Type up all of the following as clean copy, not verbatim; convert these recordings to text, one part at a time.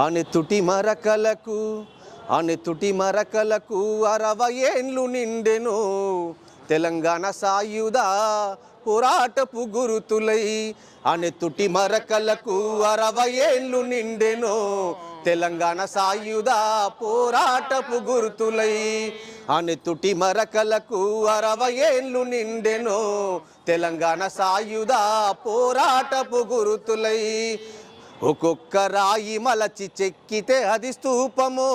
అణెతుటి మరకలకు అణెతుటి మరకలకు 60 ఏండ్లు నిండెను తెలంగాణ సాయుధ పోరాటపు గురుతులై. అణెతుటి మరకలకు 60 ఏండ్లు నిండెను తెలంగాణ సాయుధ పోరాటపు గురుతులై. అణెతుటి మరకలకు 60 ఏండ్లు నిండెను తెలంగాణ సాయుధ పోరాటపు గురుతులై. ఒక్కొక్క రాయి మలచి చెక్కితే అది స్తూపము,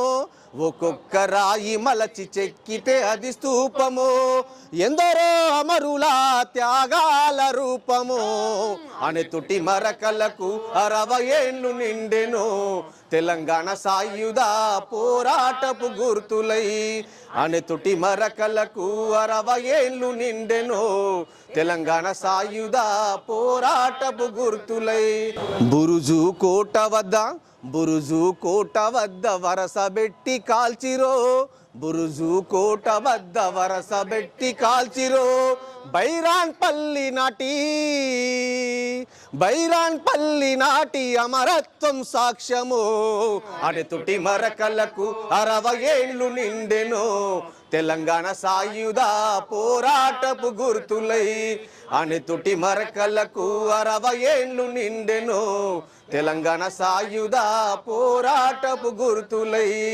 ఒక్కొక్క రాయి మలచి చెక్కితే అది స్తూపము, ఎందరో అమరుల త్యాగాల రూపము. అణెతుటి మరకలకు 60 ఏండ్లు నిండెను తెలంగాణ సాయుధ పోరాటపు గుర్తులై. అణెతుటి మరకలకు 60 ఏండ్లు నిండెను తెలంగాణ సాయుధ పోరాటపు గుర్తులై. బురుజు కోట వద్ద వరసబెట్టి కాల్చిరో, బురుజు కోట వద్ద వరసబెట్టి కాల్చిరో, బైరాన్ పల్లి నాటి అమరత్వం సాక్ష్యము. అణెతుటి మరకలకు 60 ఏండ్లు నిండెను తెలంగాణ సాయుధ పోరాటపు గుర్తులై. అణెతుటి మరకలకు 60 ఏండ్లు నిండెను తెలంగాణ సాయుధ పోరాటపు గుర్తులై.